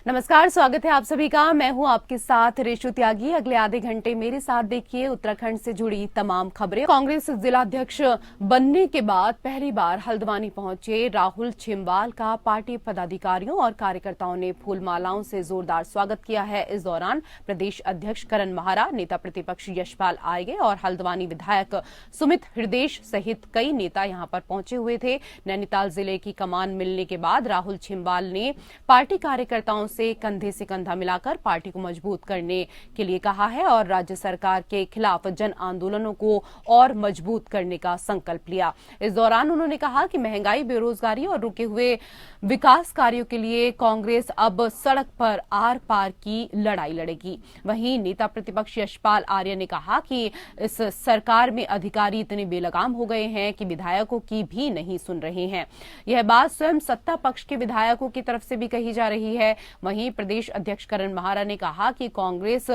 नमस्कार, स्वागत है आप सभी का। मैं हूं आपके साथ रेशु त्यागी। अगले आधे घंटे मेरे साथ देखिए उत्तराखंड से जुड़ी तमाम खबरें। कांग्रेस जिलाध्यक्ष बनने के बाद पहली बार हल्द्वानी पहुंचे राहुल छिंबाल का पार्टी पदाधिकारियों और कार्यकर्ताओं ने फूल मालाओं से जोरदार स्वागत किया है। इस दौरान प्रदेश अध्यक्ष करण माहरा, नेता प्रतिपक्ष यशपाल आर्य और हल्द्वानी विधायक सुमित हृदेश सहित कई नेता यहां पर पहुंचे हुए थे। नैनीताल जिले की कमान मिलने के बाद राहुल छिंबाल ने पार्टी कार्यकर्ताओं से कंधे से कंधा मिलाकर पार्टी को मजबूत करने के लिए कहा है और राज्य सरकार के खिलाफ जन आंदोलनों को और मजबूत करने का संकल्प लिया। इस दौरान उन्होंने कहा कि महंगाई, बेरोजगारी और रुके हुए विकास कार्यों के लिए कांग्रेस अब सड़क पर आर पार की लड़ाई लड़ेगी। वहीं नेता प्रतिपक्ष यशपाल आर्य ने कहा कि इस सरकार में अधिकारी इतने बेलगाम हो गए हैं कि विधायकों की भी नहीं सुन रहे हैं। यह बात स्वयं सत्ता पक्ष के विधायकों की तरफ से भी कही जा रही है। वहीं प्रदेश अध्यक्ष करण माहरा ने कहा कि कांग्रेस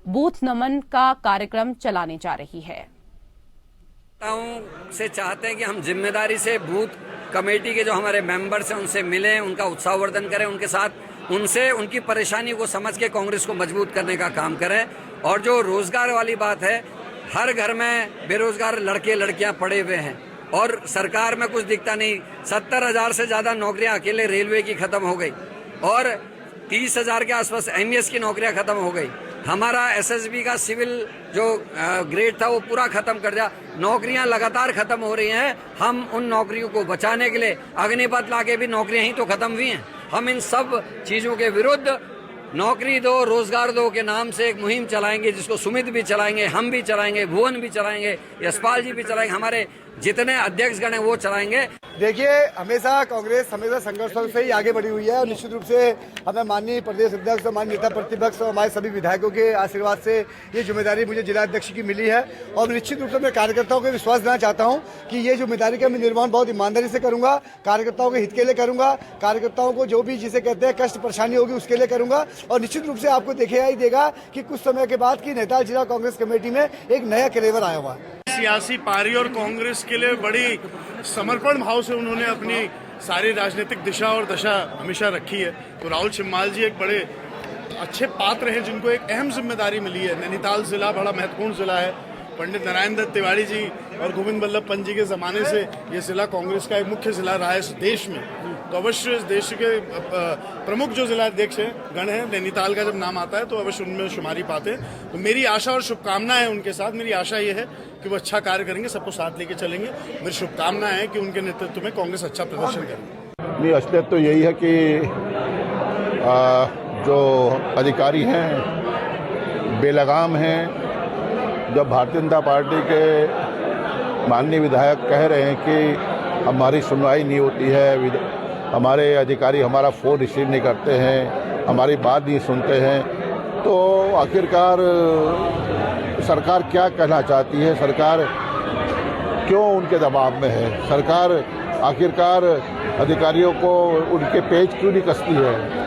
बूथ नमन का कार्यक्रम चलाने जा रही है। से चाहते हैं कि हम जिम्मेदारी से बूथ कमेटी के जो हमारे मेंबर्स हैं उनसे मिलें, उनका उत्साहवर्धन करें, उनके साथ उनसे उनकी परेशानी को समझ के कांग्रेस को मजबूत करने का काम करें। और जो रोजगार वाली बात है, हर घर में बेरोजगार लड़के लड़कियां पड़े हुए हैं और सरकार में कुछ दिखता नहीं। 70,000 से ज्यादा नौकरियां अकेले रेलवे की खत्म हो गई और 30,000 के आसपास एमईएस की नौकरियां खत्म हो गई। हमारा एसएसबी का सिविल जो ग्रेड था वो पूरा खत्म कर दिया। नौकरियां लगातार खत्म हो रही हैं। हम उन नौकरियों को बचाने के लिए अग्निपथ लाके भी नौकरियां ही तो खत्म हुई हैं। हम इन सब चीजों के विरुद्ध नौकरी दो, रोजगार दो के नाम से एक मुहिम चलाएंगे, जिसको सुमित भी चलाएंगे, हम भी चलाएंगे, भुवन भी चलाएंगे, यशपाल जी भी चलाएंगे, हमारे जितने अध्यक्षगण हैं वो चलाएंगे। देखिए, हमेशा कांग्रेस हमेशा संघर्ष से ही आगे बढ़ी हुई है और निश्चित रूप से हमें माननीय प्रदेश अध्यक्ष और माननीय नेता प्रतिपक्ष और हमारे सभी विधायकों के आशीर्वाद से ये जिम्मेदारी मुझे जिला अध्यक्ष की मिली है। और निश्चित रूप से मैं कार्यकर्ताओं को विश्वास देना चाहता हूं कि ये जिम्मेदारी का मैं निर्वहन बहुत ईमानदारी से करूंगा, कार्यकर्ताओं के हित के लिए करूंगा, कार्यकर्ताओं को जो भी जिसे कहते हैं कष्ट परेशानी होगी उसके लिए करूंगा। और निश्चित रूप से आपको देखिएगा ही देगा कि कुछ समय के बाद की नैनीताल जिला कांग्रेस कमेटी में एक नया कलेवर आया हुआ है। सियासी पारी और कांग्रेस के लिए बड़ी समर्पण भाव से उन्होंने अपनी सारी राजनीतिक दिशा और दशा हमेशा रखी है। तो राहुल छिंबाल जी एक बड़े अच्छे पात्र हैं जिनको एक अहम जिम्मेदारी मिली है। नैनीताल जिला बड़ा महत्वपूर्ण जिला है। पंडित नारायण दत्त तिवारी जी और गोविंद बल्लभ पंत जी के ज़माने से ये जिला कांग्रेस का एक मुख्य जिला रहा है इस देश में। तो अवश्य इस देश के प्रमुख जो जिला अध्यक्ष हैं गण हैं, नैनीताल का जब नाम आता है तो अवश्य उनमें शुमारी पाते हैं। तो मेरी आशा और शुभकामनाएं हैं उनके साथ। मेरी आशा ये है कि वो अच्छा कार्य करेंगे, सबको साथ लेके चलेंगे। मेरी शुभकामनाएं हैं कि उनके नेतृत्व में कांग्रेस अच्छा प्रदर्शन करेगी। मेरी असलियत तो यही है कि जो अधिकारी हैं बेलगाम हैं। जब भारतीय जनता पार्टी के माननीय विधायक कह रहे हैं कि हमारी सुनवाई नहीं होती है, हमारे अधिकारी हमारा फ़ोन रिसीव नहीं करते हैं, हमारी बात नहीं सुनते हैं, तो आखिरकार सरकार क्या कहना चाहती है? सरकार क्यों उनके दबाव में है? सरकार आखिरकार अधिकारियों को उनके पेच क्यों नहीं कसती है?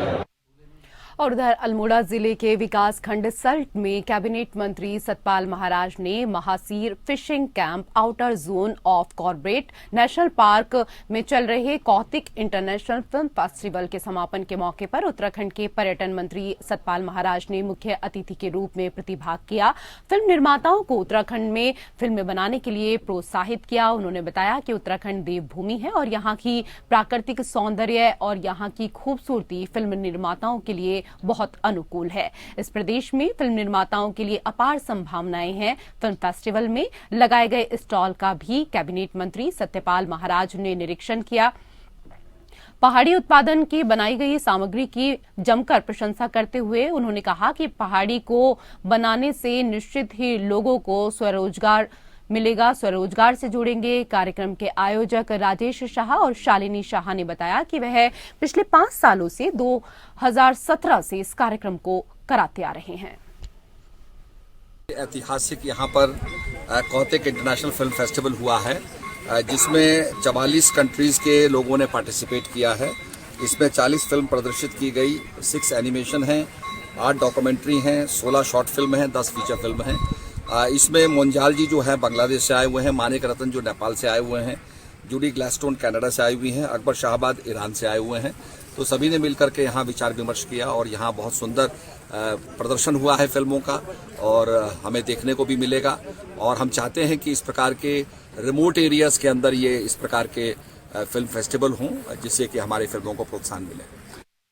और उधर अल्मोड़ा जिले के विकास खंड सल्ट में कैबिनेट मंत्री सतपाल महाराज ने mahseer fishing camp outer zone of Corbett national park में चल रहे कौतिक इंटरनेशनल फिल्म फेस्टिवल के समापन के मौके पर उत्तराखंड के पर्यटन मंत्री सतपाल महाराज ने मुख्य अतिथि के रूप में प्रतिभाग किया। फिल्म निर्माताओं को उत्तराखंड में फिल्में बनाने के लिए प्रोत्साहित किया। उन्होंने बताया कि उत्तराखंड देवभूमि है और यहाँ की प्राकृतिक सौंदर्य और यहाँ की खूबसूरती फिल्म निर्माताओं के लिए बहुत अनुकूल है। इस प्रदेश में फिल्म निर्माताओं के लिए अपार संभावनाएं हैं। फिल्म फेस्टिवल में लगाए गए स्टॉल का भी कैबिनेट मंत्री सत्यपाल महाराज ने निरीक्षण किया। पहाड़ी उत्पादन की बनाई गई सामग्री की जमकर प्रशंसा करते हुए उन्होंने कहा कि पहाड़ी को बनाने से निश्चित ही लोगों को स्वरोजगार मिलेगा, स्वरोजगार से जुड़ेंगे। कार्यक्रम के आयोजक राजेश शाह और शालिनी शाह ने बताया कि वह पिछले 5 सालों से 2017 से इस कार्यक्रम को कराते आ रहे हैं। ऐतिहासिक यहाँ पर कौतिक इंटरनेशनल फिल्म फेस्टिवल हुआ है, जिसमें 44 कंट्रीज के लोगों ने पार्टिसिपेट किया है। इसमें 40 फिल्म प्रदर्शित की गई, 6 एनिमेशन हैं, 8 डॉक्यूमेंट्री हैं, 16 शॉर्ट फिल्म हैं, 10 फीचर फिल्म हैं। इसमें मोंजाल जी जो है बांग्लादेश से आए हुए हैं, मानिक रतन जो नेपाल से आए हुए हैं, जूडी ग्लैस्टोन कनाडा से आई हुई हैं, अकबर शाहबाद ईरान से आए हुए हैं। तो सभी ने मिलकर के यहाँ विचार विमर्श किया और यहाँ बहुत सुंदर प्रदर्शन हुआ है फिल्मों का और हमें देखने को भी मिलेगा। और हम चाहते हैं कि इस प्रकार के रिमोट एरियाज के अंदर ये इस प्रकार के फिल्म फेस्टिवल हों, जिससे कि हमारी फिल्मों को प्रोत्साहन मिले।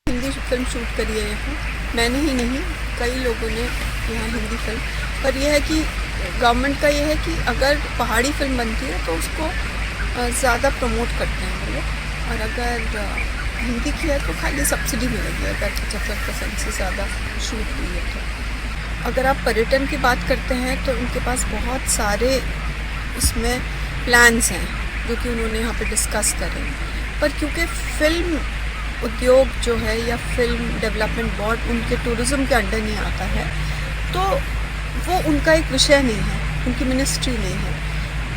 हिंदी फिल्म शूट करी है यहाँ, मैंने ही नहीं कई लोगों ने यहाँ हिंदी फिल्म। पर यह है कि गवर्नमेंट का यह है कि अगर पहाड़ी फिल्म बनती है तो उसको ज़्यादा प्रमोट करते हैं वो लोग, और अगर हिंदी की है तो खाली सब्सिडी मिलेगी अगर 75% से ज़्यादा शूट हुई है तो। अगर आप पर्यटन की बात करते हैं तो उनके पास बहुत सारे उसमें प्लान्स हैं जो कि उन्होंने यहाँ पे डिस्कस करे, पर क्योंकि फिल्म उद्योग जो है या फिल्म डेवलपमेंट बोर्ड उनके टूरिज़्म के अंडर नहीं आता है, तो वो उनका एक विषय नहीं है, उनकी मिनिस्ट्री नहीं है,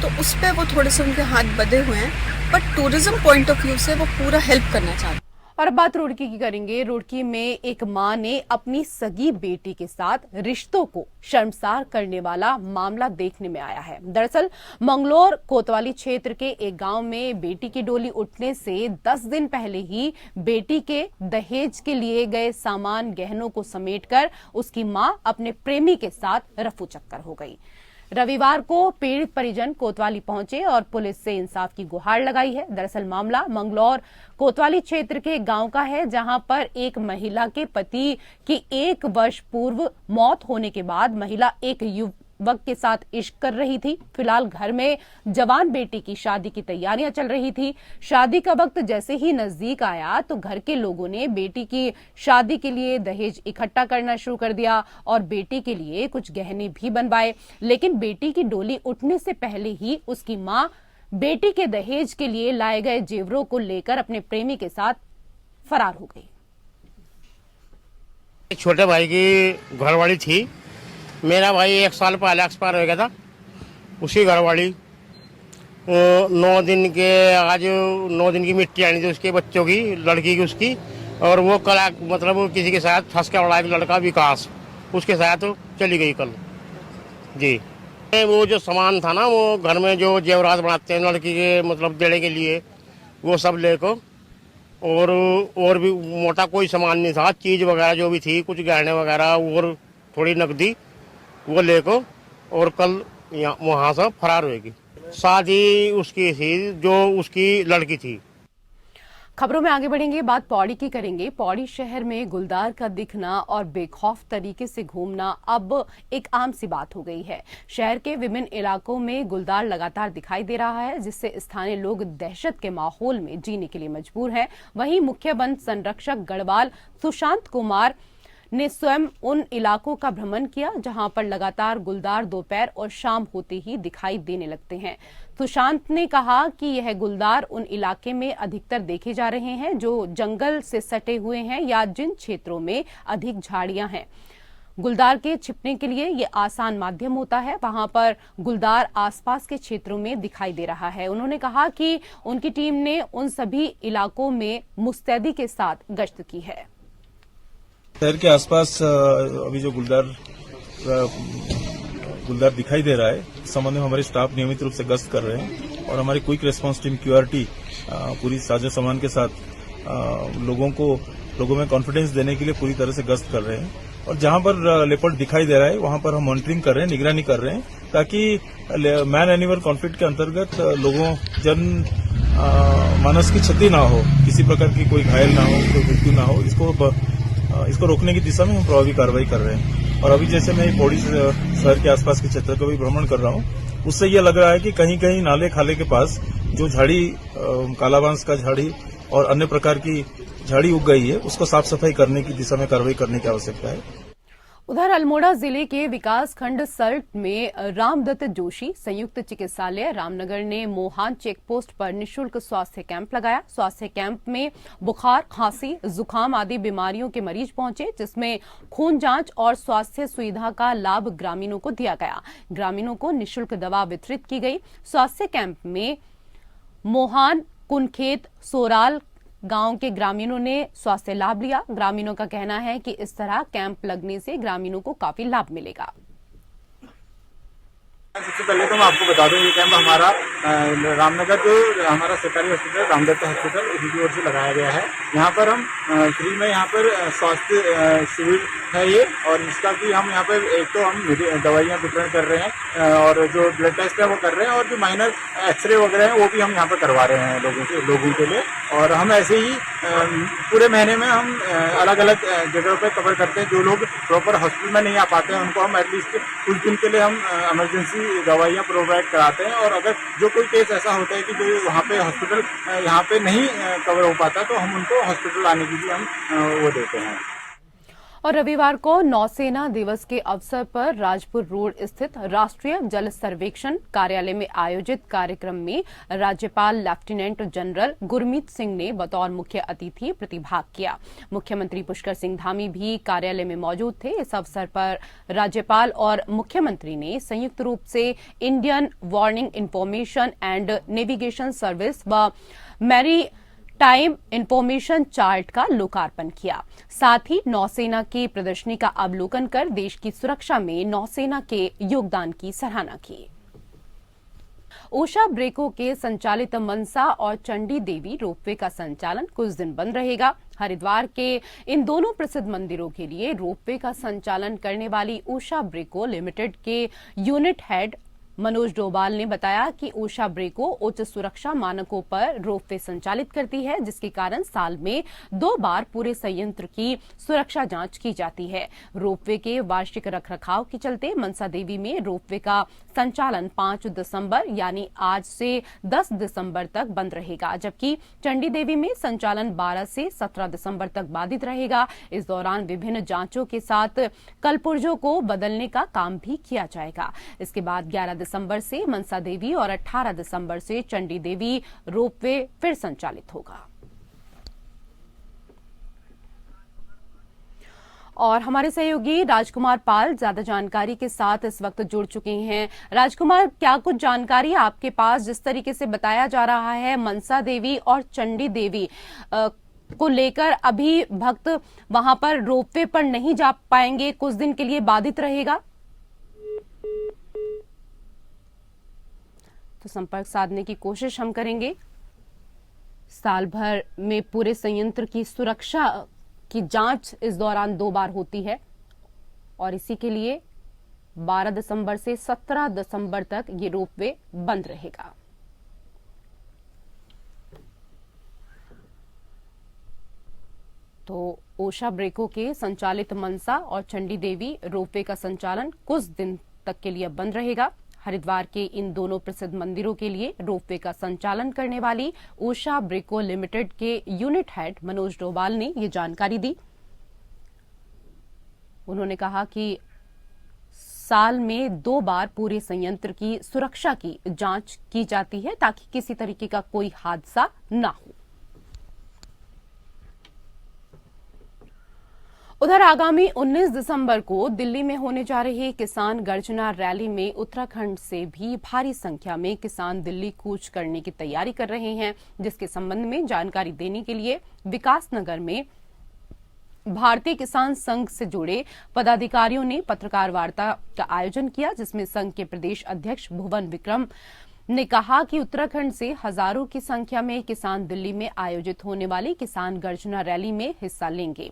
तो उस पर वो थोड़े से उनके हाथ बंधे हुए हैं। But tourism point of view से वो पूरा हेल्प करना चाहते हैं। और अब बात रुड़की की करेंगे। रुड़की में एक मां ने अपनी सगी बेटी के साथ रिश्तों को शर्मसार करने वाला मामला देखने में आया है। दरअसल मंगलोर कोतवाली क्षेत्र के एक गांव में बेटी की डोली उठने से 10 दिन पहले ही बेटी के दहेज के लिए गए सामान गहनों को समेटकर उसकी मां अपने प्रेमी के साथ रफू चक्कर हो गई। रविवार को पीड़ित परिजन कोतवाली पहुंचे और पुलिस से इंसाफ की गुहार लगाई है। दरअसल मामला मंगलौर कोतवाली क्षेत्र के गांव का है, जहां पर एक महिला के पति की 1 वर्ष पूर्व मौत होने के बाद महिला एक युवक के साथ इश्क कर रही थी। फिलहाल घर में जवान बेटी की शादी की तैयारियां चल रही थी। शादी का वक्त जैसे ही नजदीक आया तो घर के लोगों ने बेटी की शादी के लिए दहेज इकट्ठा करना शुरू कर दिया और बेटी के लिए कुछ गहने भी बनवाए। लेकिन बेटी की डोली उठने से पहले ही उसकी मां बेटी के दहेज के लिए लाए गए जेवरों को लेकर अपने प्रेमी के साथ फरार हो गई। छोटे भाई की घरवाली थी, मेरा भाई 1 साल पहले एक्सपायर हो गया था। उसी घरवाली 9 दिन के आज 9 दिन की मिट्टी आनी थी उसके बच्चों की, लड़की की उसकी, और वो कल मतलब किसी के साथ फंस के उड़ा, एक लड़का विकास उसके साथ चली गई कल जी। वो जो सामान था ना, वो घर में जो जेवरात बनाते हैं लड़की के मतलब देने के लिए, वो सब लेकर और भी मोटा कोई सामान नहीं था, चीज वगैरह जो भी थी, कुछ गहने वगैरह और थोड़ी नकदी वो लेकर और कल वहां से फरार होगी। शादी उसकी थी जो उसकी लड़की थी। खबरों में आगे बढ़ेंगे, बात पौड़ी की करेंगे। पौड़ी शहर में गुलदार का दिखना और बेखौफ तरीके से घूमना अब एक आम सी बात हो गई है। शहर के विभिन्न इलाकों में गुलदार लगातार दिखाई दे रहा है, जिससे स्थानीय लोग दहशत के माहौल में जीने के लिए मजबूर हैं। वहीं मुख्य वन संरक्षक गढ़वाल सुशांत कुमार ने स्वयं उन इलाकों का भ्रमण किया जहां पर लगातार गुलदार दोपहर और शाम होते ही दिखाई देने लगते हैं। सुशांत ने कहा कि यह गुलदार उन इलाके में अधिकतर देखे जा रहे हैं जो जंगल से सटे हुए हैं या जिन क्षेत्रों में अधिक झाड़ियां हैं। गुलदार के छिपने के लिए ये आसान माध्यम होता है, वहां पर गुलदार आसपास के क्षेत्रों में दिखाई दे रहा है। उन्होंने कहा कि उनकी टीम ने उन सभी इलाकों में मुस्तैदी के साथ गश्त की है। शहर के आसपास अभी जो गुलदार दिखाई दे रहा है, इस संबंध में हमारे स्टाफ नियमित रूप से गश्त कर रहे हैं और हमारी क्विक रिस्पांस टीम क्यूआरटी पूरी साजो सामान के साथ लोगों में कॉन्फिडेंस देने के लिए पूरी तरह से गश्त कर रहे हैं। और जहां पर लेपर्ड दिखाई दे रहा है वहां पर हम मॉनिटरिंग कर रहे हैं, निगरानी कर रहे हैं, ताकि मैन एनिमल कॉन्फ्लिक्ट के अंतर्गत मानस की क्षति ना हो, किसी प्रकार की कोई घायल ना हो, कोई मृत्यु ना हो। इसको रोकने की दिशा में हम प्रभावी कार्रवाई कर रहे हैं। और अभी जैसे मैं पौड़ी शहर के आसपास के क्षेत्र का भी भ्रमण कर रहा हूँ, उससे यह लग रहा है कि कहीं कहीं नाले खाले के पास जो झाड़ी, कालाबांस का झाड़ी और अन्य प्रकार की झाड़ी उग गई है, उसको साफ सफाई करने की दिशा में कार्रवाई करने की आवश्यकता है। उधर अल्मोड़ा जिले के विकास खंड सल्ट में रामदत्त जोशी संयुक्त चिकित्सालय रामनगर ने मोहान चेकपोस्ट पर निःशुल्क स्वास्थ्य कैंप लगाया। स्वास्थ्य कैंप में बुखार, खांसी, जुकाम आदि बीमारियों के मरीज पहुंचे, जिसमें खून जांच और स्वास्थ्य सुविधा का लाभ ग्रामीणों को दिया गया। ग्रामीणों को निःशुल्क दवा वितरित की गई। स्वास्थ्य कैंप में मोहान, कुनखेत, सोराल गांव के ग्रामीणों ने स्वास्थ्य लाभ लिया। ग्रामीणों का कहना है कि इस तरह कैंप लगने से ग्रामीणों को काफी लाभ मिलेगा। सबसे पहले तो मैं आपको बता दूं, ये कैंप हमारा रामनगर जो हमारा सरकारी हॉस्पिटल रामदत्ता हॉस्पिटल उसी ओर से लगाया गया है। यहाँ पर हम फ्री में यहाँ पर स्वास्थ्य शिविर है ये, और इसका कि हम यहाँ पर एक तो हम दवाइयाँ वितरण कर रहे हैं और जो ब्लड टेस्ट है वो कर रहे हैं, और जो माइनर एक्सरे वगैरह है वो भी हम यहाँ पर करवा रहे हैं लोगों के लिए। और हम ऐसे ही पूरे महीने में हम अलग अलग जगहों पर कवर करते हैं। जो लोग प्रॉपर हॉस्पिटल में नहीं आ पाते हैं उनको हम एटलीस्ट कुछ दिन के लिए हम इमरजेंसी दवाइयाँ प्रोवाइड कराते हैं। और अगर जो कोई केस ऐसा होता है कि जो वहाँ पे हॉस्पिटल यहाँ पे नहीं कवर हो पाता तो हम उनको हॉस्पिटल आने की भी हम वो देते हैं। और रविवार को नौसेना दिवस के अवसर पर राजपुर रोड स्थित राष्ट्रीय जल सर्वेक्षण कार्यालय में आयोजित कार्यक्रम में राज्यपाल लेफ्टिनेंट जनरल गुरमीत सिंह ने बतौर मुख्य अतिथि प्रतिभाग किया। मुख्यमंत्री पुष्कर सिंह धामी भी कार्यालय में मौजूद थे। इस अवसर पर राज्यपाल और मुख्यमंत्री ने संयुक्त रूप से Indian warning information and navigation service व मैरी टाइम इंफॉर्मेशन चार्ट का लोकार्पण किया। साथ ही नौसेना की प्रदर्शनी का अवलोकन कर देश की सुरक्षा में नौसेना के योगदान की सराहना की। ओशा ब्रेको के संचालित मनसा और चंडी देवी रोपवे का संचालन कुछ दिन बंद रहेगा। हरिद्वार के इन दोनों प्रसिद्ध मंदिरों के लिए रोपवे का संचालन करने वाली ओशा ब्रेको लिमिटेड के यूनिट हेड मनोज डोभाल ने बताया कि ओशा ब्रेको उच्च सुरक्षा मानकों पर रोपवे संचालित करती है, जिसके कारण साल में 2 बार पूरे संयंत्र की सुरक्षा जांच की जाती है। रोपवे के वार्षिक रखरखाव के चलते मनसा देवी में रोपवे का संचालन 5 दिसंबर यानी आज से 10 दिसंबर तक बंद रहेगा, जबकि चंडी देवी में संचालन 12 से 17 दिसंबर तक बाधित रहेगा। इस दौरान विभिन्न जांचों के साथ कलपुर्जों को बदलने का काम भी किया जाएगा। इसके बाद 11 दिसंबर से मनसा देवी और 18 दिसंबर से चंडी देवी रोपवे फिर संचालित होगा। और हमारे सहयोगी राजकुमार पाल ज्यादा जानकारी के साथ इस वक्त जुड़ चुके हैं। राजकुमार, क्या कुछ जानकारी आपके पास? जिस तरीके से बताया जा रहा है मनसा देवी और चंडी देवी को लेकर अभी भक्त वहां पर रोपवे पर नहीं जा पाएंगे, कुछ दिन के लिए बाधित रहेगा। तो संपर्क साधने की कोशिश हम करेंगे। साल भर में पूरे संयंत्र की सुरक्षा की जांच इस दौरान 2 बार होती है और इसी के लिए 12 दिसंबर से 17 दिसंबर तक ये रोपवे बंद रहेगा। तो ओशा ब्रेको के संचालित मनसा और चंडी देवी रोपवे का संचालन कुछ दिन तक के लिए बंद रहेगा। हरिद्वार के इन दोनों प्रसिद्ध मंदिरों के लिए रोपवे का संचालन करने वाली ओशा ब्रेको लिमिटेड के यूनिट हेड मनोज डोभाल ने ये जानकारी दी। उन्होंने कहा कि साल में 2 बार पूरे संयंत्र की सुरक्षा की जांच की जाती है ताकि किसी तरीके का कोई हादसा न हो। उधर आगामी 19 दिसंबर को दिल्ली में होने जा रही किसान गर्जना रैली में उत्तराखंड से भी भारी संख्या में किसान दिल्ली कूच करने की तैयारी कर रहे हैं, जिसके संबंध में जानकारी देने के लिए विकासनगर में भारतीय किसान संघ से जुड़े पदाधिकारियों ने पत्रकार वार्ता का आयोजन किया, जिसमें संघ के प्रदेश अध्यक्ष भुवन विक्रम ने कहा कि उत्तराखंड से हजारों की संख्या में किसान दिल्ली में आयोजित होने वाली किसान गर्जना रैली में हिस्सा लेंगे।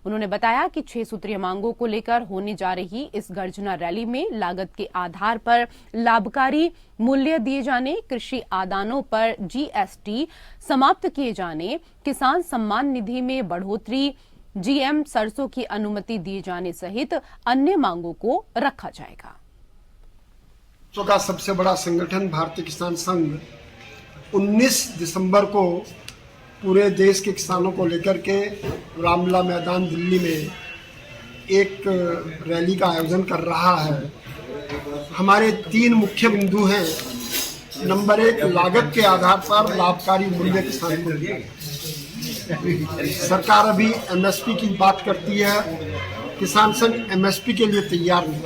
उन्होंने बताया कि 6 सूत्रीय मांगों को लेकर होने जा रही इस गर्जना रैली में लागत के आधार पर लाभकारी मूल्य दिए जाने, कृषि आदानों पर जीएसटी समाप्त किए जाने, किसान सम्मान निधि में बढ़ोतरी, जीएम सरसों की अनुमति दिए जाने सहित अन्य मांगों को रखा जाएगा। का सबसे बड़ा संगठन भारतीय किसान संघ 19 दिसंबर को पूरे देश के किसानों को लेकर के रामलीला मैदान दिल्ली में एक रैली का आयोजन कर रहा है। हमारे 3 मुख्य बिंदु हैं। नंबर 1, लागत के आधार पर लाभकारी मूल्य किसान को दिया। सरकार अभी एमएसपी की बात करती है, किसान संघ एमएसपी के लिए तैयार नहीं,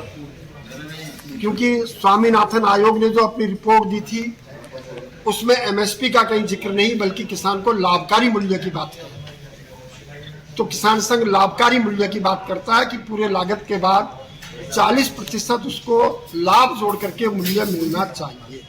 क्योंकि स्वामीनाथन आयोग ने जो अपनी रिपोर्ट दी थी उसमें एमएसपी का कहीं जिक्र नहीं, बल्कि किसान को लाभकारी मूल्य की बात है। तो किसान संघ लाभकारी मूल्य की बात करता है कि पूरे लागत के बाद 40% उसको लाभ जोड़ करके मूल्य मिलना चाहिए।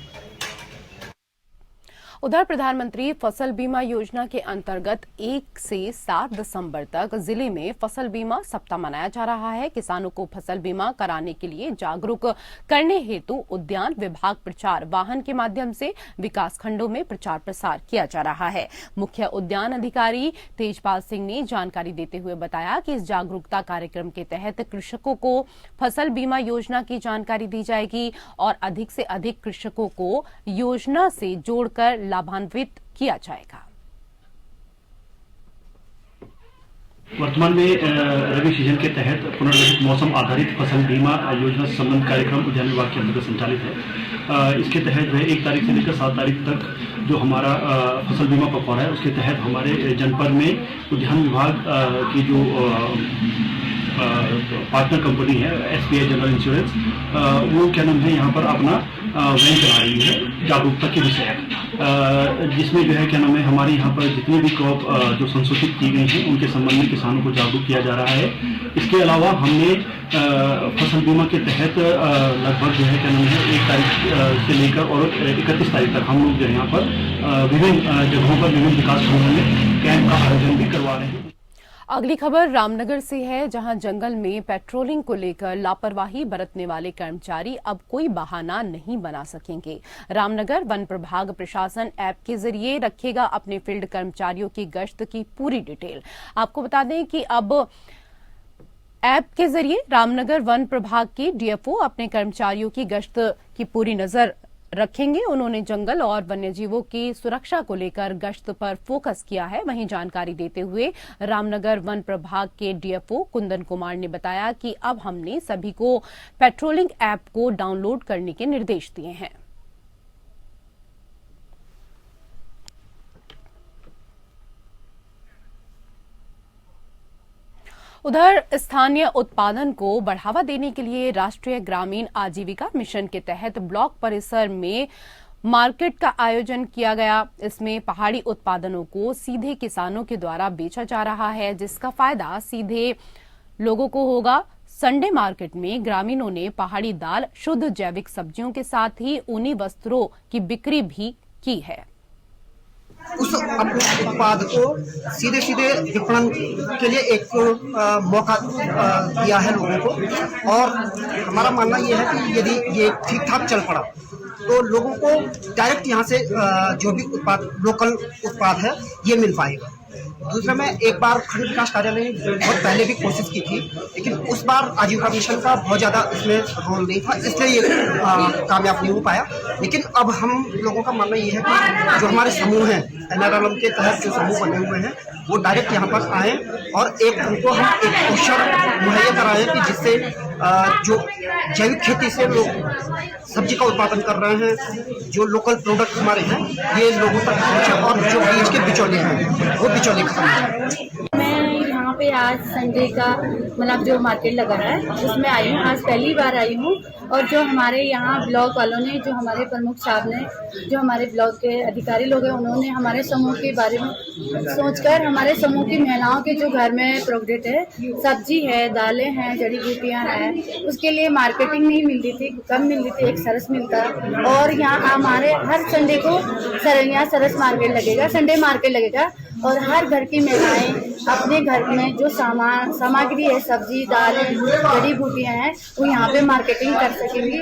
उधर प्रधानमंत्री फसल बीमा योजना के अंतर्गत 1 से 7 दिसंबर तक जिले में फसल बीमा सप्ताह मनाया जा रहा है। किसानों को फसल बीमा कराने के लिए जागरूक करने हेतु उद्यान विभाग प्रचार वाहन के माध्यम से विकास खंडों में प्रचार प्रसार किया जा रहा है। मुख्य उद्यान अधिकारी तेजपाल सिंह ने जानकारी देते हुए बताया कि इस जागरूकता कार्यक्रम के तहत कृषकों को फसल बीमा योजना की जानकारी दी जाएगी और अधिक से अधिक कृषकों को योजना से जोड़कर लाभान्वित किया जाएगा। वर्तमान में रबी सीजन के तहत पुनर्गठित मौसम आधारित फसल बीमा योजना संबंध कार्यक्रम उद्यान विभाग के अंतर्गत संचालित है। इसके तहत 1 तारीख से लेकर 7 तारीख तक जो हमारा फसल बीमा पखवाड़ा है, उसके तहत हमारे जनपद में उद्यान विभाग की जो पार्टनर कंपनी है SBI जनरल इंश्योरेंस, वो क्या नाम है यहाँ पर अपना वैन चला रही है जागरूकता के विषय, जिसमें जो है क्या नाम है हमारे यहाँ पर जितनी भी क्रॉप जो संशोधित की गई हैं उनके संबंध में किसानों को जागरूक किया जा रहा है। इसके अलावा हमने फसल बीमा के तहत लगभग जो है क्या नाम है 1 तारीख से लेकर और 31 तारीख तक हम लोग जो है यहाँ पर विभिन्न जगहों पर विभिन्न विकास खंडों में कैंप का आयोजन भी करवा रहे हैं। अगली खबर रामनगर से है, जहां जंगल में पेट्रोलिंग को लेकर लापरवाही बरतने वाले कर्मचारी अब कोई बहाना नहीं बना सकेंगे। रामनगर वन प्रभाग प्रशासन ऐप के जरिए रखेगा अपने फील्ड कर्मचारियों की गश्त की पूरी डिटेल। आपको बता दें कि अब ऐप के जरिए रामनगर वन प्रभाग के डीएफओ अपने कर्मचारियों की गश्त की पूरी नजर रखेंगे। उन्होंने जंगल और वन्यजीवों की सुरक्षा को लेकर गश्त पर फोकस किया है। वहीं जानकारी देते हुए रामनगर वन प्रभाग के डीएफओ कुंदन कुमार ने बताया कि अब हमने सभी को पेट्रोलिंग ऐप को डाउनलोड करने के निर्देश दिए हैं। उधर स्थानीय उत्पादन को बढ़ावा देने के लिए राष्ट्रीय ग्रामीण आजीविका मिशन के तहत ब्लॉक परिसर में मार्केट का आयोजन किया गया। इसमें पहाड़ी उत्पादनों को सीधे किसानों के द्वारा बेचा जा रहा है, जिसका फायदा सीधे लोगों को होगा। संडे मार्केट में ग्रामीणों ने पहाड़ी दाल, शुद्ध जैविक सब्जियों के साथ ही ऊनी वस्त्रों की बिक्री भी की है। उस उत्पाद को सीधे विपणन के लिए एक मौका दिया है लोगों को, और हमारा मानना यह है कि यदि ये ठीक ठाक चल पड़ा तो लोगों को डायरेक्ट यहाँ से जो भी उत्पाद लोकल उत्पाद है ये मिल पाएगा। दूसरा, मैं एक बार खंड विकास कार्यालय ने बहुत पहले भी कोशिश की थी, लेकिन उस बार आजीविका मिशन का बहुत ज़्यादा इसमें रोल नहीं था, इसलिए ये कामयाब नहीं हो पाया। लेकिन अब हम लोगों का मानना ये है कि जो हमारे समूह हैं NRLM के तहत जो समूह बने हुए हैं वो डायरेक्ट यहाँ पर आएँ और उनको हम एक कौशल मुहैया कराएं कि जिससे जो जैविक खेती से लोग सब्जी का उत्पादन कर रहे हैं, जो लोकल प्रोडक्ट हमारे हैं ये लोगों तक पहुँचे और जो बीज के बिचौले हैं वो बिचौले खत्म हो। मैं यहाँ पे आज संडे का मतलब जो मार्केट लगा है उसमें आई हूँ, आज पहली बार आई हूँ। और जो हमारे यहाँ ब्लॉक वालों ने, जो हमारे प्रमुख साहब ने, जो हमारे ब्लॉक के अधिकारी लोग हैं, उन्होंने हमारे समूह के बारे में सोचकर हमारे समूह की महिलाओं के जो घर में प्रोडक्ट है, सब्जी है, दालें हैं, जड़ी बूटियाँ हैं, उसके लिए मार्केटिंग नहीं मिल रही थी, कम मिल रही थी, एक सरस मिलता। और यहाँ हमारे हर संडे को यहाँ सरस मार्केट लगेगा, संडे मार्केट लगेगा, और हर घर की महिलाएं अपने घर में जो सामग्री है, सब्जी, दालें, जड़ी बूटियाँ हैं, वो यहाँ पे मार्केटिंग कर सकेंगी।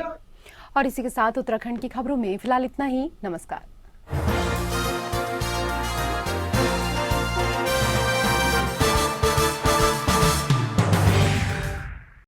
और इसी के साथ उत्तराखंड की खबरों में फिलहाल इतना ही। नमस्कार।